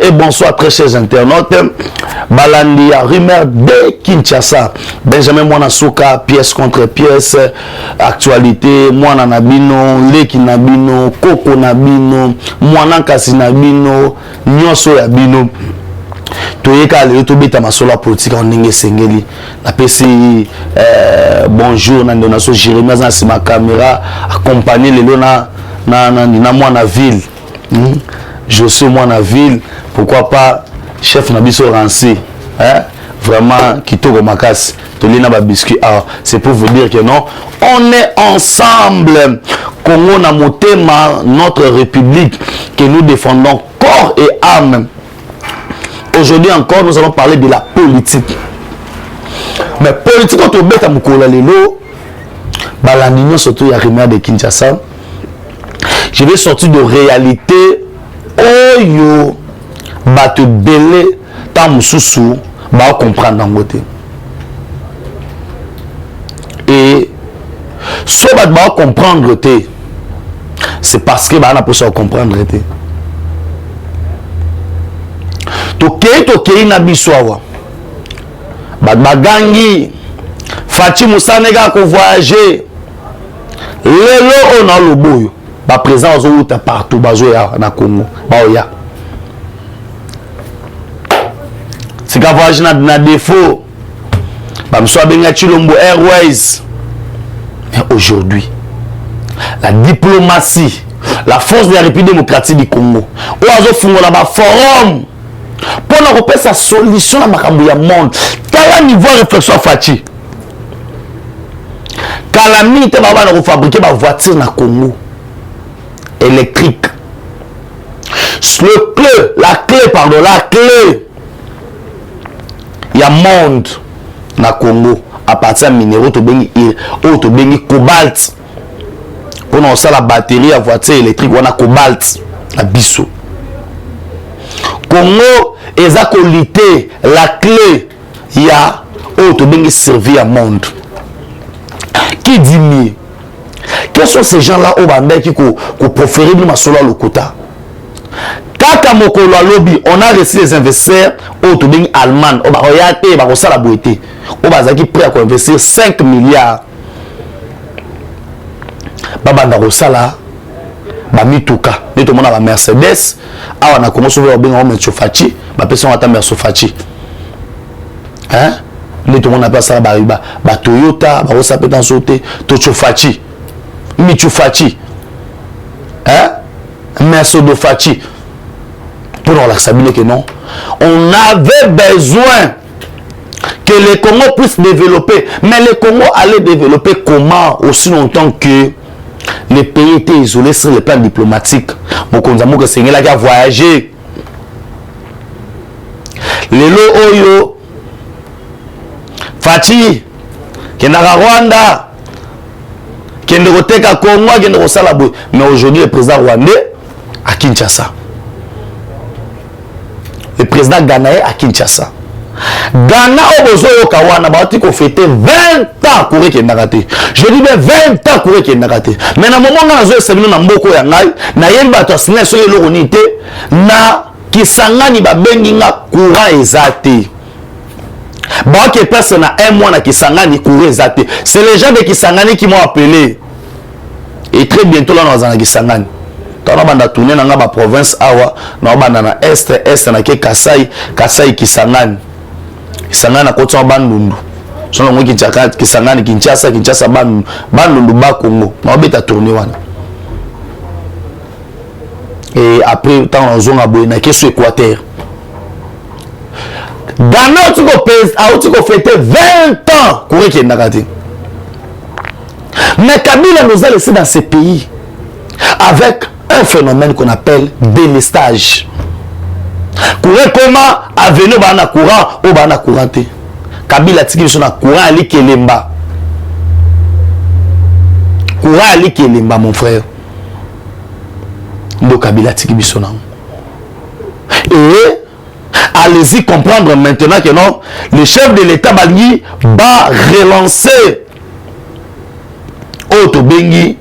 et bonsoir très chers internautes. Balandi a rumeur de Kinshasa. Benjamin Mwanasuka, pièce contre pièce, actualité, Mwana Nabino, Leki Nabino, Koko Nabino, Mwana Kasi Nabino, Nyoso Yabino. Toyeka le tobeta masola politique en ndenge sengeli. Na pesi bonjour na donation Jérémie na sima caméra accompagner les lona na Mwana ville. Je suis Mwana ville, pourquoi pas chef Nabiso Rancy, hein? Vraiment Kitoko Makasi, Tolina ba biscuit. Ah, c'est pour vous dire que non, on est ensemble. Congo na motema, notre république que nous défendons corps et âme. Aujourd'hui encore, nous allons parler de la politique. Mais politique, quand on bête à Moukola Lelo, Balandino surtout il y a Rémia de Kinshasa. Je vais sortir de réalité. Oh yo, bah te belé, ta moussoussou, bah comprendre dans côté. Et si on va comprendre, c'est parce que bah on a pu comprendre. Tokei na biswawa. Bah bagangi, Fati Moussa nega ko voyager. Lelo on a le boyo. Ba présent aux autres partout bazoya na Congo baoya c'est qu'à voyage na défaut ba msoa benga Chilombo Airways. Mais aujourd'hui la diplomatie, la force de la République démocratique du Congo oazo fungola ba forum pour na repérer sa solution na makambo ya monde quel niveau réflexion Fati calamité ba na fabriquer ba voiture na Congo électrique. La clé, il y a monde na Congo à partir de minéraux, to bengi cobalt. Pour nous ça la batterie à voiture électrique, on a cobalt, la biso. Congo eza qualité, la clé, il y a to bengi servir à monde. Qui dit mieux? Quels sont ces gens-là au Bandai qui ont proféré de Massola Lokota? Kaka Mokolo Lobby, on a reçu les investisseurs au Toubing allemand, au Baroyate, au Barosala Boité, au Bazaki prêt à investir 5 milliards. Babanda Rosala, Bamituka, tout le monde a Mercedes, on a commencé à bien en mettre Sofachi, ma personne a ta Sofachi. Hein? Tout le monde a passé à Bariba, Toyota, Barosa Pétan sauté, Tochofachi. Michoufati, hein? Mercedes Fati. Pour nous l'accepter que non. On avait besoin que le Congo puisse développer. Mais le Congo allait développer comment aussi longtemps que les pays étaient isolés sur le plan diplomatique. Pour qu'on ait que c'est là qui a voyagé. Lelo Oyo Fati, qui est dans Rwanda. Mais aujourd'hui, le président rwandais à Kinshasa. Le président ghanéen à Kinshasa. Ghana a besoin de Kawana, il a fêté 20 ans pour qu'il ait raté. Je dis bien 20 ans pour qu'il ait raté. Mais dans le moment où on a séminaire dans Mboko Yangai, na yemba to sine so yelo unité na kisangani ba benginga courant ezate. Bah que personne a un mois na Kisangani courant ezate. C'est les gens de Kisangani qui m'ont appelé. Et très bientôt là nous allons Kisangani. Dans la bande tourner dans la province awa, dans la bande est na ke Kasai Kisangani. Kisangani na côté Bandundu. Son nom qui tchaka Kisangani Kinshasa Bandundu ba Congo. Na beta tourner wana. Et après tant on zone aboye na ke sur Équateur. Ghana a fêté 20 ans pour qu'il n'a raté. Mais Kabila nous a laissé dans ces pays avec un phénomène qu'on appelle délestage. Courant comment a venu bana courant ou bana couranté. Kabila tiki son courant ali kelemba. Courant ali kelemba mon frère. Donc Kabila tiki bisona. Et allez-y comprendre maintenant que non, le chef de l'État Bali va relancer Otobengi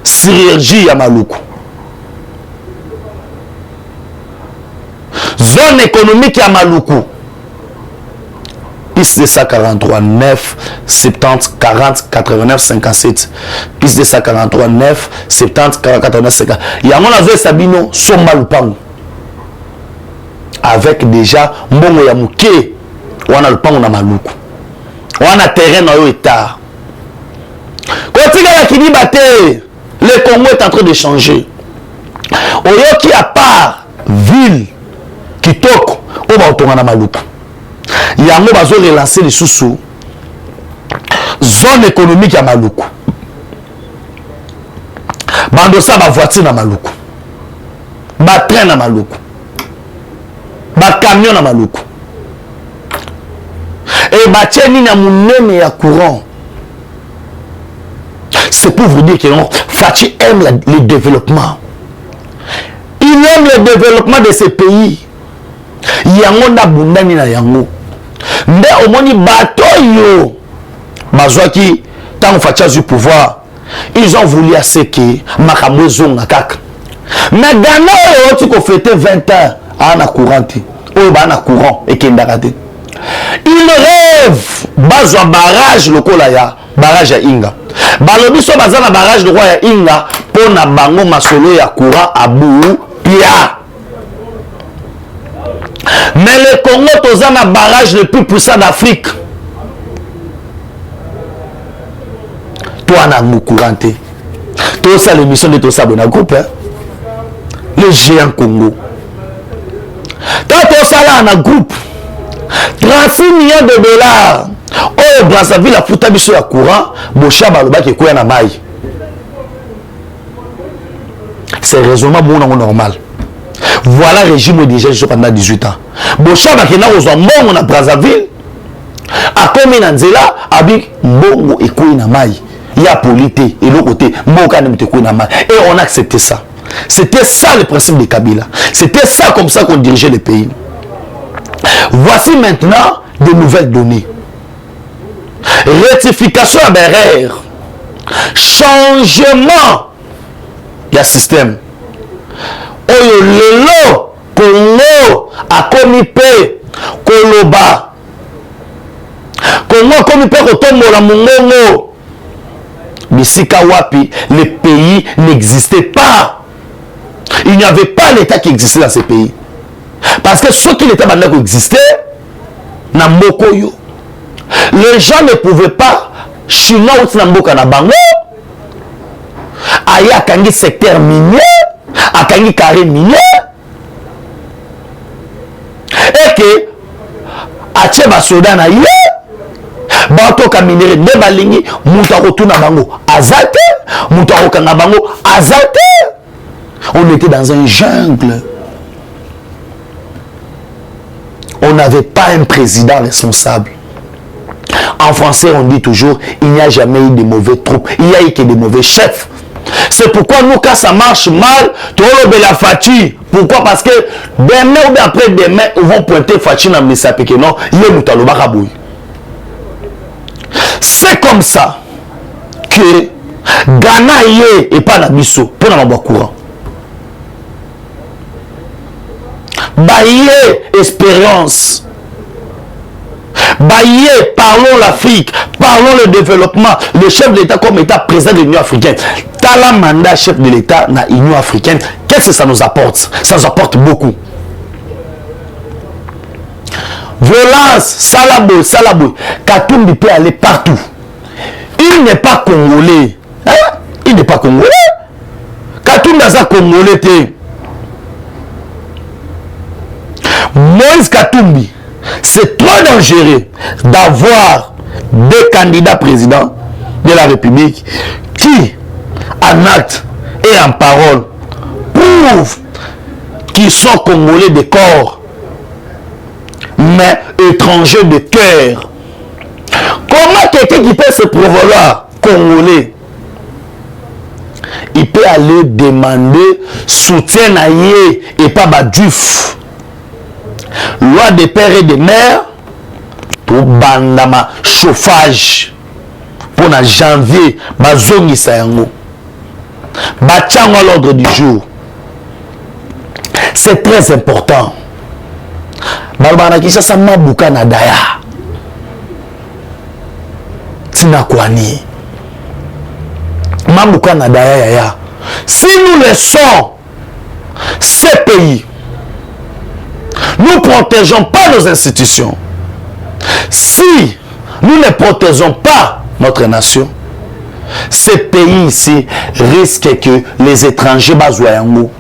chirurgie à Maluku. Zone économique à Maluku. Piste de 143 9 70 40 89 57. Piste de 143 9 70 40 89 50. Il y a mon avis Sabino Somba Lupango. Avec déjà Mbongo ya Muke. On a Lupango na Maluku. On a terrain dans l'état. Quand il y a qui dit le Congo est en train de changer. Oyoki à part ville Kitoko au Batonga na Maluku. Yango bazo relancer les sous-sous zone économique à Maluku. Bandosa ba voiture na Maluku. Ba train na Maluku. Ba camion na Maluku. Et ba tieni na munene ya courant. C'est pour vous dire que non, Fachi aime le développement. Il aime le développement de ces pays. Yango na bundani na yango. Mais au moins bateau yo bazwaki tant Fachi du pouvoir. Ils ont voulu asséquer makambo zonga kaka. Mais Ghana tu ko fêter 20 ans ana courant. O ba na courant et kendakate. Il rêve bazwa barrage lokola ya barrage ya Inga. Balobi so bazana barrage de roi ya Inga pona bango masolo ya courant abu pia. Mais le Congo toza na barrage le plus puissant d'Afrique. Toi na moukourante. Toi ça l'émission de Tosa Bona groupe hein? Le géant Congo. Toi ça là na groupe 36 millions de dollars. Oh Brazzaville a foutu biso ya courant, bocha baloba ke koya na mai. C'est raisonnement bon normal. Voilà le régime déjà pendant 18 ans. Bocha bakena ozwa mbongo na Brazzaville. Akomi na nzela abi mbongo ekoyi na mai. Ya polité et l'autre côté mboka ne mtekoyi na mai. Et on a accepté ça. C'était ça le principe de Kabila. C'était ça comme ça qu'on dirigeait le pays. Voici maintenant de nouvelles données. Rectification à Berère. Changement. Il y a système. Oyo lelo Congo a commis paix Koloba. Congo a commis paix Kotombola Mongongo. Bisika Wapi, le pays n'existait pas. Il n'y avait pas l'État qui existait dans ce pays. Parce que ce qui l'État maintenant existait, na Mokoyo. Les gens ne pouvaient pas chinois ou Namboka na bango. Aïe a kangi secteur minier, a kangi carré minier. Et que a tcheba soda na ye, bato ka minere de balingi, moutaro tout na bango azate, moutaro ka na bango azate. On était dans un jungle. On n'avait pas un président responsable. En français, on dit toujours, il n'y a jamais eu de mauvais troupes. Il n'y a eu que de mauvais chefs. C'est pourquoi nous, quand ça marche mal, la Fachi. Pourquoi? Parce que demain ou après demain, ils vont pointer Fachi dans le message. Non, il y a c'est comme ça que Ghana et pas la Bisso pour n'avoir courant. Baillé expérience. Baillé, parlons l'Afrique, parlons le développement. Le chef de l'État comme État président de l'Union africaine. T'as la mandat chef de l'État dans l'Union africaine. Qu'est-ce que ça nous apporte? Ça nous apporte beaucoup. Violence, Salabo. Katumbi peut aller partout. Il n'est pas congolais. Hein? Il n'est pas congolais. Katumbi a congolais. Moïse Katumbi, c'est trop dangereux d'avoir deux candidats présidents de la République qui, en acte et en parole, prouvent qu'ils sont congolais de corps, mais étrangers de cœur. Comment quelqu'un qui peut se prévaloir congolais, il peut aller demander soutien à Yé et pas Badjouf? Loi des pères et des mères pour bandama chauffage pour na janvier bazongi sayango bachango à l'ordre du jour. C'est très important. balobana Kinshasa mabuka na daya tina kwani mabuka na daya yaya. Si nous laissons ces pays, nous ne protégeons pas nos institutions, si nous ne protégeons pas notre nation, ces pays ici risquent que les étrangers bazoyango.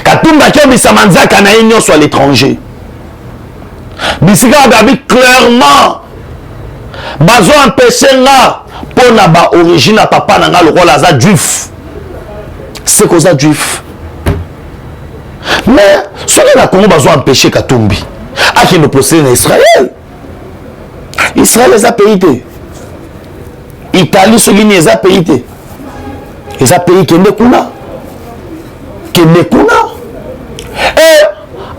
Katumba qui bisamanza kanaïnyo soit l'étranger. Bisika gabi clairement bazo empêcher là pour na ba origine papa nanga le rôle aza juif. C'est cause juif. Mais ce qui na Congo bazo empêcher Katumbi a qui nous procède en Israël. Israël les a payé. Italie ce qui les a payé. Les a payé Kendekuna. Et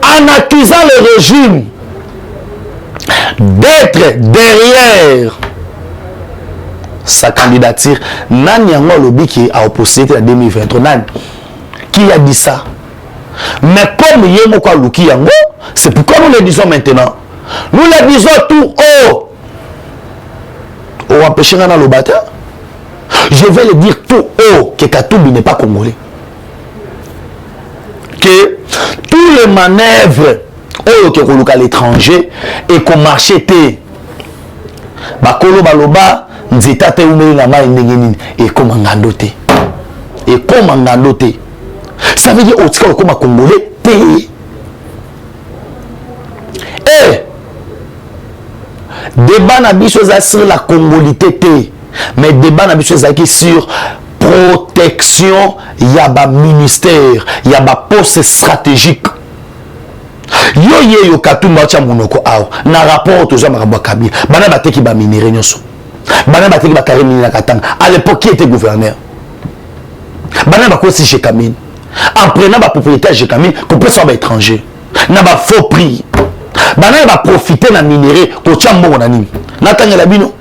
en accusant le régime d'être derrière sa candidature, Nani Yango Lobi qui a opposé en 2023, Nani qui a dit ça? Mais comme Yemoko Luki Yango, c'est pourquoi nous le disons maintenant. Nous le disons tout haut. On va empêcher Nana Lobata. Je vais le dire tout haut que Katumbi n'est pas congolais. Que tous les manœuvres à l'étranger et qu'on marchait bakolo baloba nzeta te umeli na mai ndengeni et comme ngandote et comme ngandote ça veut dire otika comme congolais te et débat na biso za sur la congolité te mais débat na biso za qui sur protection yaba ministère yaba poste stratégique yo Katumba cha monoko aw na rapport to jama ba Kabila bana bateki ba minéré nyoso bana bateki ba carré minéré katanga à l'époque qui était gouverneur bana ba ko si chez Kamine en prenant ba propriétaire chez Kamine pour peut soit étranger na ba faux prix bana ba profiter na minéré ko cha mbongo na nini na tanga la bino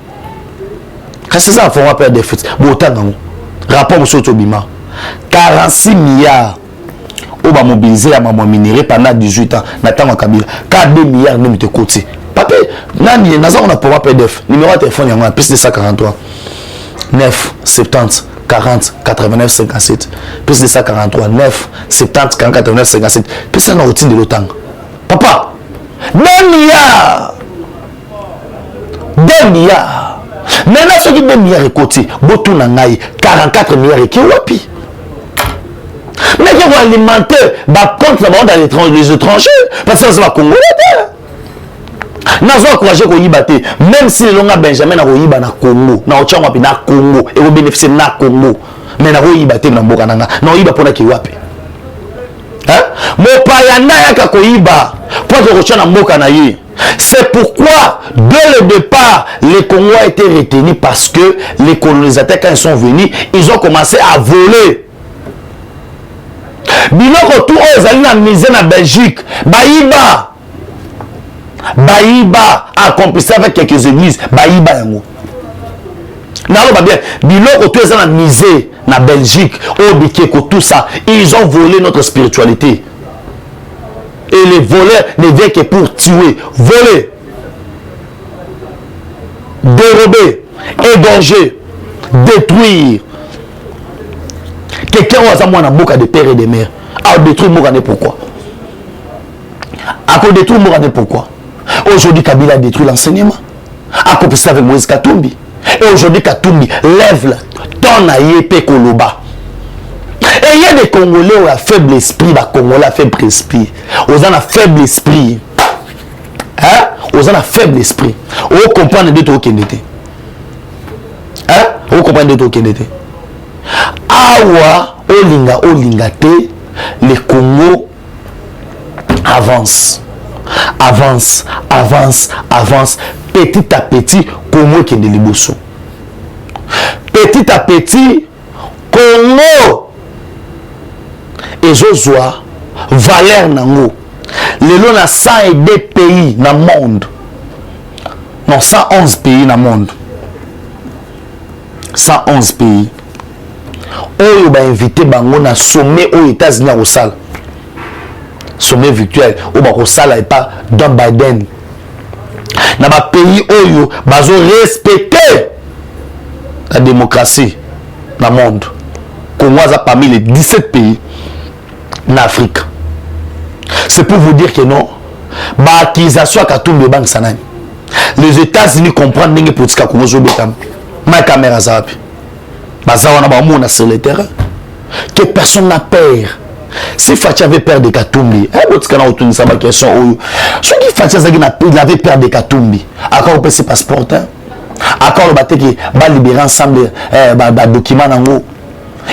kasi ça faut pas de fait bo tanga rapport monsieur Tobima 46 milliards on va mobiliser à maman minéré pendant 18 ans n'attend Kabila 4 milliards de côté papa nani naza on a pour PDF numéro de téléphone yango plus de 143 9 70 40 89 57 plus de 143 9 70 40 89 57 plus ça na routine de l'OTAN papa 2 milliards maintenant ce qui 2 milliards côté botou na ngai 44 milliards et qui wapi. Mais qui vont alimenter contre dans les étrangers parce que c'est la Congolais. Nous avons encouragé qu'on y batte, même si l'on a Benjamin na Royiba na Congo, na Ochangwa na Congo et au bénéfice na Congo, mais na Royiba te na Bokananga, na Royiba pour na Kiwape. Hein? Mo payana yaka koyiba pour que Rochana Mboka na ye. C'est pourquoi dès le départ les Congolais ont été retenus parce que les colonisateurs quand ils sont venus, ils ont commencé à voler. Biloko tout ozali na misé na Belgique baïba accomplissé avec quelques églises baïba yango nalo ba bien biloko tout ozali na misé na Belgique au bikeko tout ça ils ont volé notre spiritualité et les voleurs ne viennent que pour tuer voler dérober égorger détruire. Quelqu'un a un boca de père et de mère. A détruit Mourané pourquoi? A détruit Mourané pourquoi? Aujourd'hui Kabila a détruit l'enseignement. A compris ça avec Moïse Katumbi. Et aujourd'hui Katumbi lève ton aïe Koloba. Et il y a des Congolais qui ont faible esprit, des Congolais à faible esprit. Ils ont un faible esprit. Hein? Ils ont un faible esprit. Vous comprenez de tout qui était. Hein? Vous comprenez de tout qui était. Awa olinga te le Congo avance petit à petit Congo qui est de liboso petit à petit Congo et Joshua valeur nango lelo na 102 pays na monde non 111 pays na monde 111 pays. Oyo ba invité bango na sommet aux États-Unis au salle. sommet virtuel ou ba ko sala et pas Joe Biden na ba pays oyo bazo respecter la démocratie dans le monde. Congo a parmi les 17 pays en Afrique. C'est pour vous dire que non, bah accusation à Katumbi de banque sanani. Les États-Unis comprennent que pour que Congo soit bétam. Ma caméra zapi. Bah ça on a ba sur le terrain que personne n'a peur. Si Fatia avait peur de Katumbi, eh bon tu kana autour de ça ma question oyo. Ce qui Fatia il avait peur de Katumbi. Encore on peut se passeport. Accord le bateau qui va libérer ensemble documents nango.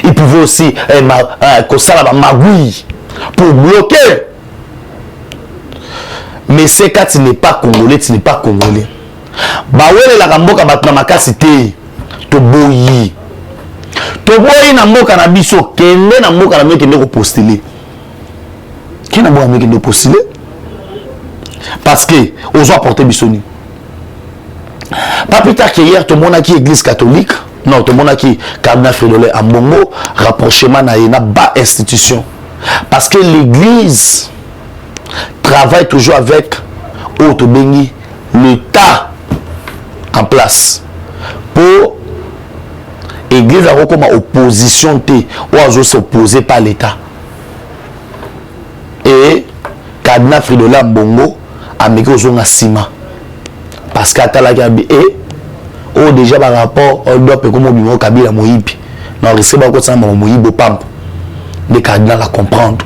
Il pouvait aussi magouille pour bloquer. Mais c'est quand tu n'es pas congolais, tu n'es pas congolais. Bah ouais la gamboka batna makasité to boyi. To boyi na mboka na biso kende na mboka na meke ndeko postuler. Kena mboka meke ndeko postuler parce que aux apporter bisoni. Pas plus tard qu'hier, tout le monde qui est église catholique, non, tout le monde qui Cardinal Fridolin à Mongo, rapprochement na une bas institution. Parce que l'église travaille toujours avec Otobengi, l'État en place. Pour l'église a comme opposition, ou à s'opposer par l'État. Et Cardinal Fridolin à Mongo a mis au Sima. Parce qu'à Talagabi et déjà par rapport au dope comme au Kabila Moïbi non risque pas que ça Moïbi pamp les cardinals à comprendre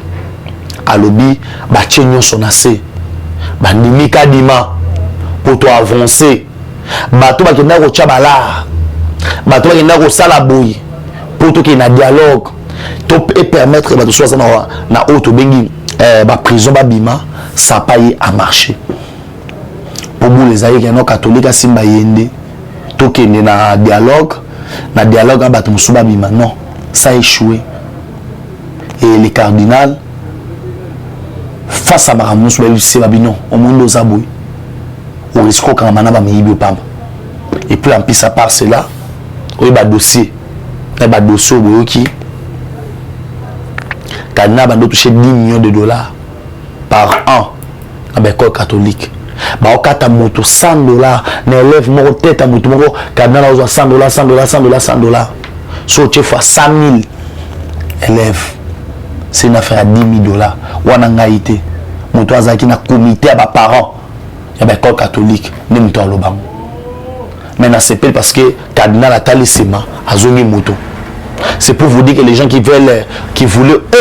à lobby ba chenyo son assez ba nimika dima pour toi avancer ba to ba kenda ko chabala ba to ba kenda ko sala boy pour to qu'il y a dialogue to et permettre ba to soit na auto bengi ba prison ba bima ça pas y a marché. Pour vous les aïeux qui catholiques à Simba Yende, tout qui est na dialogue à Batumusuba Bima, non, ça a échoué. Et les cardinals, face à Baramous, non, au monde aux abouis, au risque quand on a mis Pam. Et puis en plus à part cela, il y a dossier, qui cardinal a touché 10 millions de dollars par an à l'école catholique. Bah au cas moto $100 n'élève mon tête à moto mon cardinal a $100 so tu fois 100 000 élèves c'est une affaire à $10 000 ou en angaïté moto azaki na comité à bas parents ya ba école catholique ne moto lobam maintenant c'est parce que cardinal a talisema azongi moto. C'est pour vous dire que les gens qui voulaient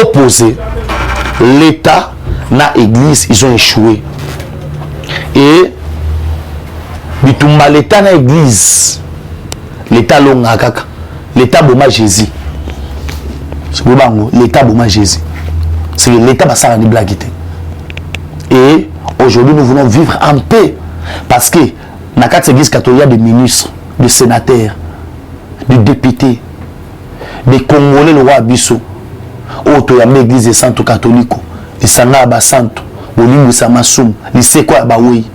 opposer l'État na église ils ont échoué. Et bitumba l'État na église l'État longa kaka l'État boma Jésus c'est pour bango l'État boma Jésus c'est que l'État basara ni blaguité. Et aujourd'hui nous voulons vivre en paix parce que na quatre églises catholiques des ministres, des sénateurs, des députés, des Congolais le roi Abisso auto ya l'église santo catholique et sana ba santo Olimbo Samasum, il sait quoi bah oui.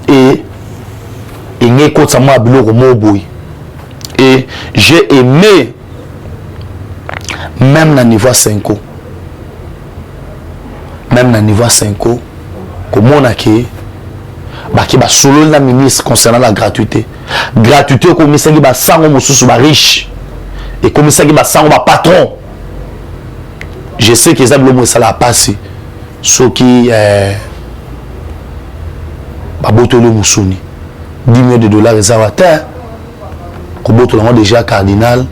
Et il n'y a qu'au Sama Biloko Moboui. Et j'ai aimé même dans le niveau 5 même dans le niveau 5 comme on a qui bah solo la ministre concernant la gratuité comme ça qui bah sango mosusu bah riche et comme ça qui bah sango bah patron. Je sais que ça blomo ça l'a passé. Ce qui babotolo musuni 10 millions de dollars réservataires kobotolo déjà cardinal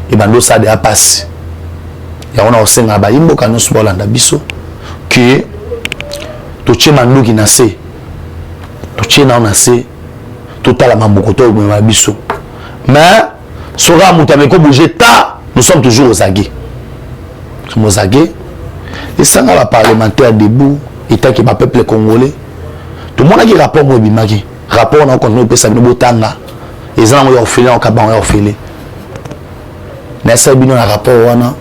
et bando ça déjà passé ya on a aussi na ba imbo kanu bolanda biso que to chema nduki na se to chena na se total mamboko to ba biso mais sera mutameko bouger ta nous sommes toujours aux aguets aux aguets. Et ça, la parlementaire debout, état qui est peuple congolais. Tout le monde a dit rapport, moi, bimaki. Rapport, on a continué de faire des tanga. Et ça, on a orphelin, on a orphelin. Mais ça, on a rapport, on a.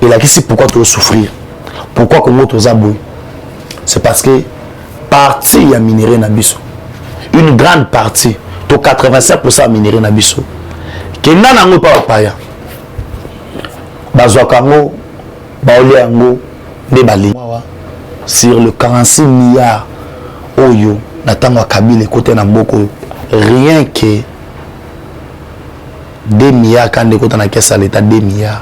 Et la question, pourquoi tu veux souffrir? Pourquoi comment tu as besoin? C'est parce que partie y a minéré Nabiso. Une grande partie, 87% minéré Nabiso. Qui n'a pas de paya. Bazokango. Baoli yango de bali sur le 46 milliards oyo natango ya Kabila côté na mboko rien que 2 milliards quand de côté na caisse à l'état 2 milliards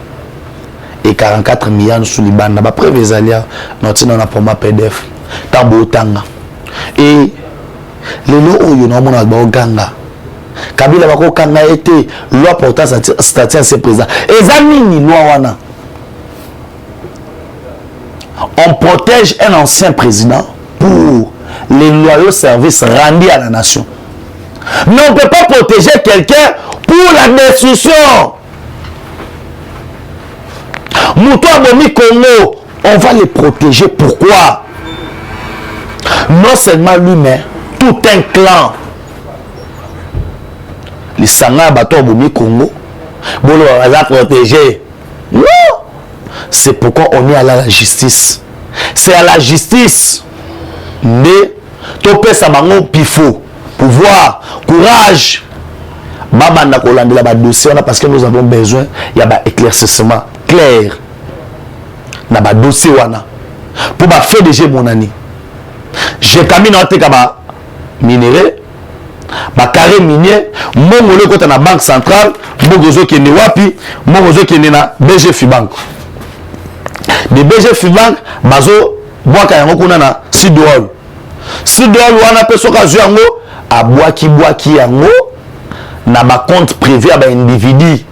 et 44 milliards sous les bandes ba prévesalia notre na pour ma PDF tambo tanga et lelo oyo na mona ba ganga Kabila ba ko kanga été loi portant statut à ses présidents ezamini loi wana. On protège un ancien président pour les loyaux services rendus à la nation. Mais on ne peut pas protéger quelqu'un pour la destruction. Moutou Abomi Congo, on va les protéger. Pourquoi? Non seulement lui, mais tout un clan. Les Sanga Bato Abomi Congo, bon, on va protéger. Non! C'est pourquoi on est allé à la justice. C'est à la justice. Mais topé sa bango pifo, pouvoir, courage. Baba na kolande la dossier parce que nous avons besoin il y a un éclaircissement clair. Na ba dossier wana pour ba faire déjà mon année. J'ai camine en teka ba minéré ba carré minier mongolo kota na banque centrale mogozo kende wapi mogozo kende na BG Fibank. De BG Fibank bazo boaka yango kuna na Sidol. Sidol wana peso ka yango a boaki yango na ba compte privé ba individu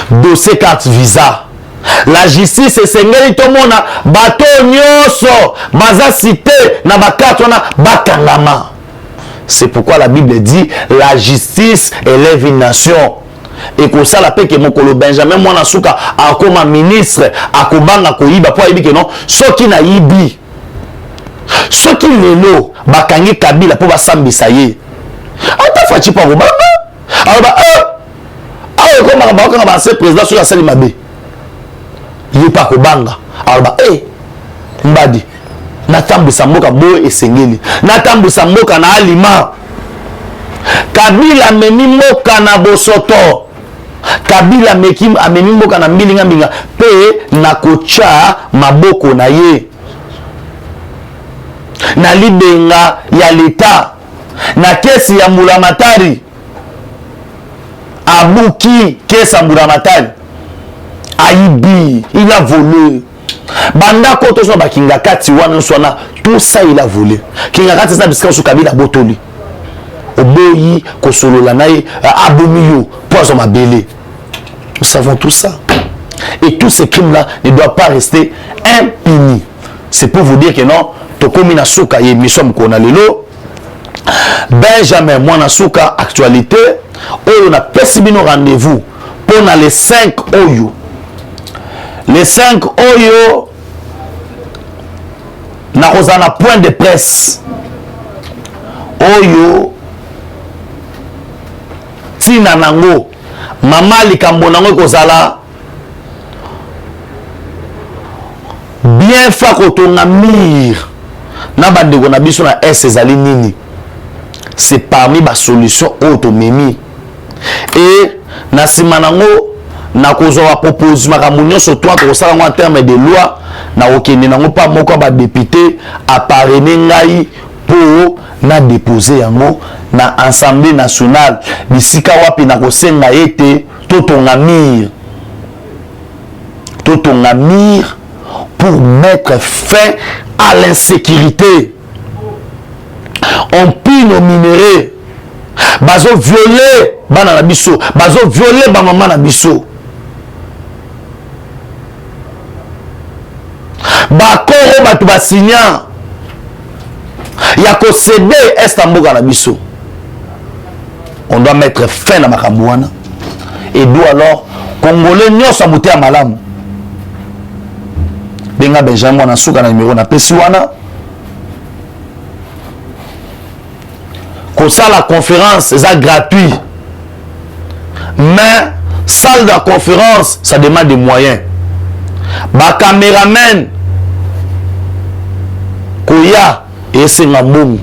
dossier carte visa. La justice esengeli to mona bato nyoso baza cité na ba carte wana bakangama. C'est pourquoi la Bible dit la justice élève une nation. Et que ça la paix que mon colo Benjamin mwana suka akoma ministre akobanga koyiba po ayibi que non ce qui na yibi ce qui lelo bakangi Kabila po basambisa ye ata fachi pa kobanga aba koma bakanga ba se président sur la salle mabe yi pa kobanga aba mbadi natambisa mboka boye esengeli natambisa mboka na alima Kabila memi mboka na bosoto Kabila mekim amemi mboka na mbilinga mbinga pe na kocha maboko na ye na libenga ya leta na kesi ya Mbulamatari abuki kesi ya Mbulamatari aibi il a volé banda koto so bakinga kati wana sona tout ça il a volé kinga kati sa bisika so Kabila botoli oboyi kosolola naye abomiyo poison mabele. Nous savons tout ça. Et tous ces crimes-là ne doivent pas rester impunis. C'est pour vous dire que non, Tokomina Souka et Missom Konalelo, Benjamin Mwanasuka, actualité, on a perçu nos rendez-vous pour les 5 Oyo. Les 5 Oyo, nous avons un point de presse. Oyo, Tina Nango, Mama likambo nango kozala bien fa kotonga mire na bandeko na biso na ezali nini. C'est parmi ba solution automemi et na sima nango na kozwa propose makambo nyonso toi kosala en terme de loi na okende nango pa moko ba député a parrainer ngai pour na déposer yango na Assemblée nationale bisika wapi na kosenga ete totonga mire pour mettre fin à l'insécurité. On pille nos minéraux bazo violer bana na biso bazo violer ba mama na biso ba koro batu basigna ya ko céder estamboka na biso. On doit mettre fin à Makambouana. Et d'où alors, Congolais nyonso abouté à Malam. Benga Benjamin na souka na numéro na Pesiwana. Comme ça la conférence, c'est gratuit. Mais salle de conférence, ça demande des moyens. Ba caméraman Koya et c'est Ngambou.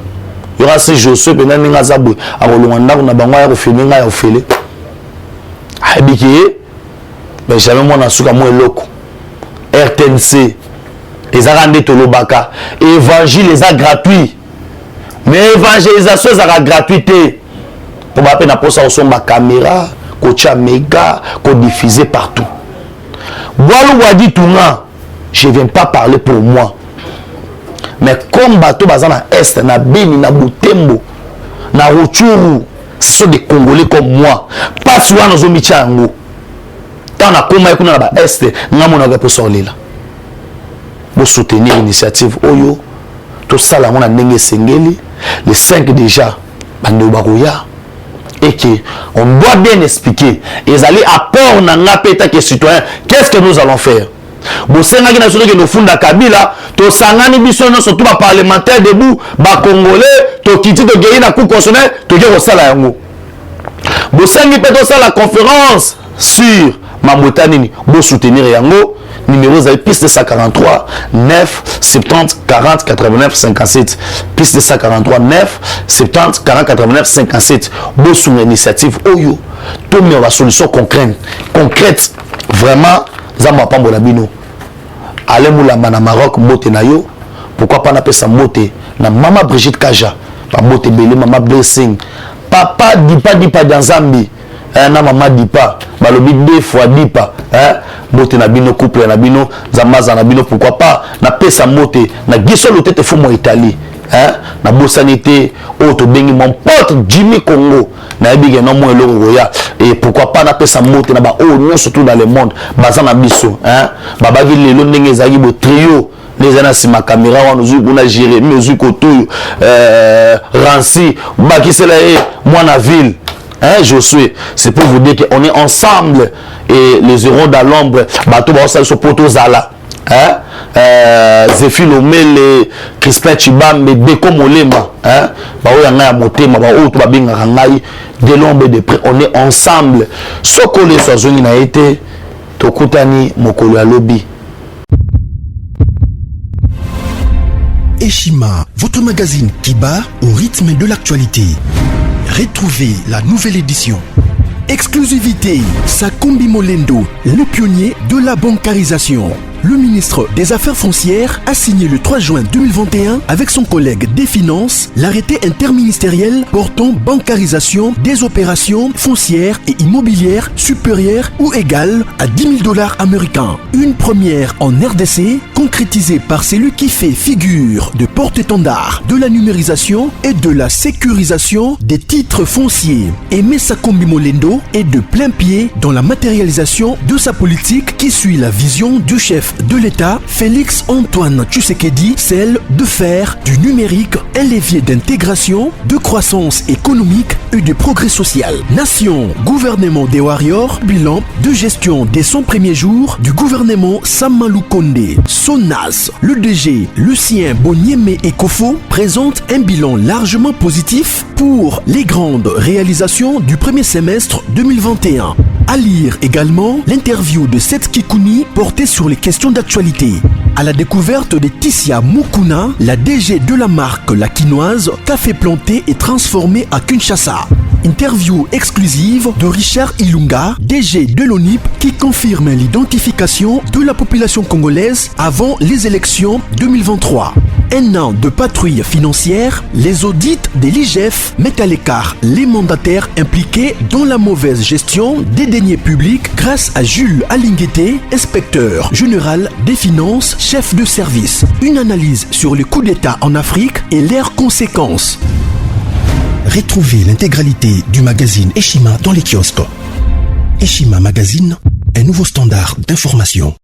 Il y aura ces Josué pendant que nous avons un filmé à filmer. Habitué, mais jamais moi n'a souka moi loco. RTNC, ezaka tolobaka évangile eza gratuit mais évangélisation ezaka gratuité pour ba pe na posa osomba caméra ko tia méga ko diffuser partout Boalou Wadi Tunga je viens pas parler pour moi mais comme bato bazana est na Beni na Butembo na Rutshuru ce sont des Congolais comme moi pas souvent nos omitia yango tant na koma ekuna na ba est ngamona ga po sorlela pour soutenir l'initiative Oyo, tout ça là on a ndenge sengeli les 5 déjà bande baroya et que on doit bien expliquer ils allaient apport na ngapeta que citoyen qu'est-ce que nous allons faire bosenga ki na soto que no funda Kabila to sangani biso no surtout ba parlementaire debout ba congolais to kiti to gei na cour constitutionnelle to ke ko sala yango bosengi pe to sala conférence sur Mamotani bo soutenir yango numéro de piste 143 9 70 40 89 57 piste 143 9 70 40 89 57 bo sous initiative Oyo to me la solution concrète vraiment zamba pambola bino ale mulamba na Maroc mbote na yo pourquoi pas na pesa mbote na mama Brigitte Kaja pa mbote belé mama Blessing papa dipa dans Zambie na mama dipa balobi 2 fois dipa mote na bino couple na bino zamaza na bino pourquoi pas na pesa mote na gisolo tete fo mo Italie na bosanité auto bengi mon pote Jimmy Congo na bige no mo elongo ya et pourquoi pas na pesa mote na ba o surtout dans le monde bazana biso baba gi lelo ndenge zaki bo trio les ana sima caméra on nous a géré musique autour Rancy bakisela moi na ville Josué, c'est pour vous dire qu'on est ensemble et les euros dans l'ombre, bateau ba so poto zala. Zéphine Omele, Crispin Chibambe, Beko Molema, ba o yanga ya motema ba o to ba binga ngai de l'ombre de près, on est ensemble. Sokole sozoni na été tokutani mokolo ya lobby. Eshima, votre magazine qui bat au rythme de l'actualité. Retrouvez la nouvelle édition. Exclusivité, Sakombi Molendo, le pionnier de la bancarisation. Le ministre des Affaires foncières a signé le 3 juin 2021 avec son collègue des Finances l'arrêté interministériel portant bancarisation des opérations foncières et immobilières supérieures ou égales à 10 000 $ américains. Une première en RDC concrétisée par celui qui fait figure de porte-étendard de la numérisation et de la sécurisation des titres fonciers. Aimé Sakombi Molendo est de plein pied dans la matérialisation de sa politique qui suit la vision du chef de l'État, Félix Antoine Tshisekedi, celle de faire du numérique un levier d'intégration, de croissance économique et de progrès social. Nation, gouvernement des warriors, bilan de gestion des 100 premiers jours du gouvernement Samalou Kondé. SONAS, le DG Lucien Boniemé Ekofo présente un bilan largement positif pour les grandes réalisations du premier semestre 2021. À lire également l'interview de Seth Kikouni portée sur les questions d'actualité. À la découverte de Tissia Mukuna, la DG de la marque La Quinoise, café planté et transformé à Kinshasa. Interview exclusive de Richard Ilunga, DG de l'ONIP, qui confirme l'identification de la population congolaise avant les élections 2023. Un an de patrouille financière, les audits de l'IGF mettent à l'écart les mandataires impliqués dans la mauvaise gestion des deniers publics grâce à Jules Alinguete, inspecteur général des finances, chef de service. Une analyse sur les coups d'État en Afrique et leurs conséquences. Retrouvez l'intégralité du magazine Eshima dans les kiosques. Eshima Magazine, un nouveau standard d'information.